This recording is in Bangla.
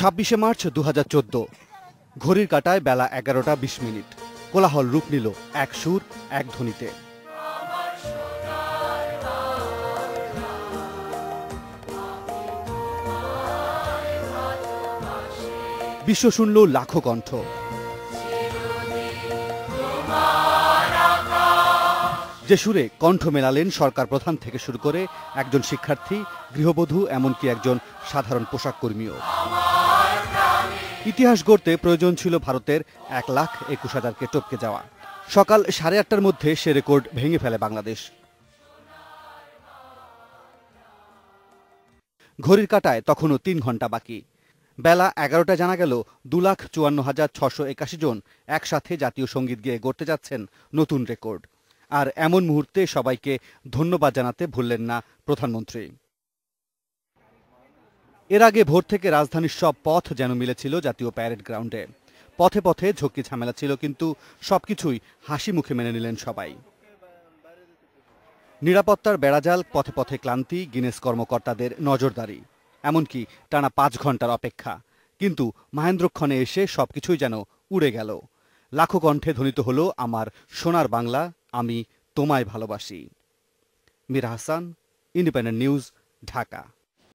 26শে মার্চ 2014 ঘড়ির কাঁটায় বেলা 11টা 20 মিনিট। কোলাহল রূপ নিল এক সুর এক ধ্বনিতে। বিশ্ব শুনল লাখো কণ্ঠ। যে সুরে কণ্ঠ মেলালেন সরকার প্রধান থেকে শুরু করে একজন শিক্ষার্থী, গৃহবধূ, এমনকি একজন সাধারণ পোশাক কর্মীও। ইতিহাস গড়তে প্রয়োজন ছিল ভারতের 1,21,000-কে টপকে যাওয়া। সকাল 8:30টার মধ্যে সে রেকর্ড ভেঙে ফেলে বাংলাদেশ। ঘড়ির কাঁটায় তখনও 3 ঘন্টা বাকি। বেলা 11টায় জানা গেল 2,54,681 জন একসাথে জাতীয় সঙ্গীত গেয়ে গড়তে যাচ্ছেন নতুন রেকর্ড। আর এমন মুহূর্তে সবাইকে ধন্যবাদ জানাতে ভুললেন না প্রধানমন্ত্রী। এর আগে ভোর থেকে রাজধানীর সব পথ যেন মিলেছিল জাতীয় প্যারেড গ্রাউন্ডে। পথে পথে ঝক্কি ঝামেলা ছিল, কিন্তু সবকিছুই হাসি মুখে মেনে নিলেন সবাই। নিরাপত্তার বেড়াজাল, পথে পথে ক্লান্তি, গিনেস কর্মকর্তাদের নজরদারি, এমনকি টানা 5 ঘন্টার অপেক্ষা। কিন্তু মাহেন্দ্রক্ষণে এসে সবকিছুই যেন উড়ে গেল। লাখো কণ্ঠে ধ্বনিত হলো আমার সোনার বাংলা, আমি তোমায় ভালোবাসি। Meera Hasan, independent news, Dhaka.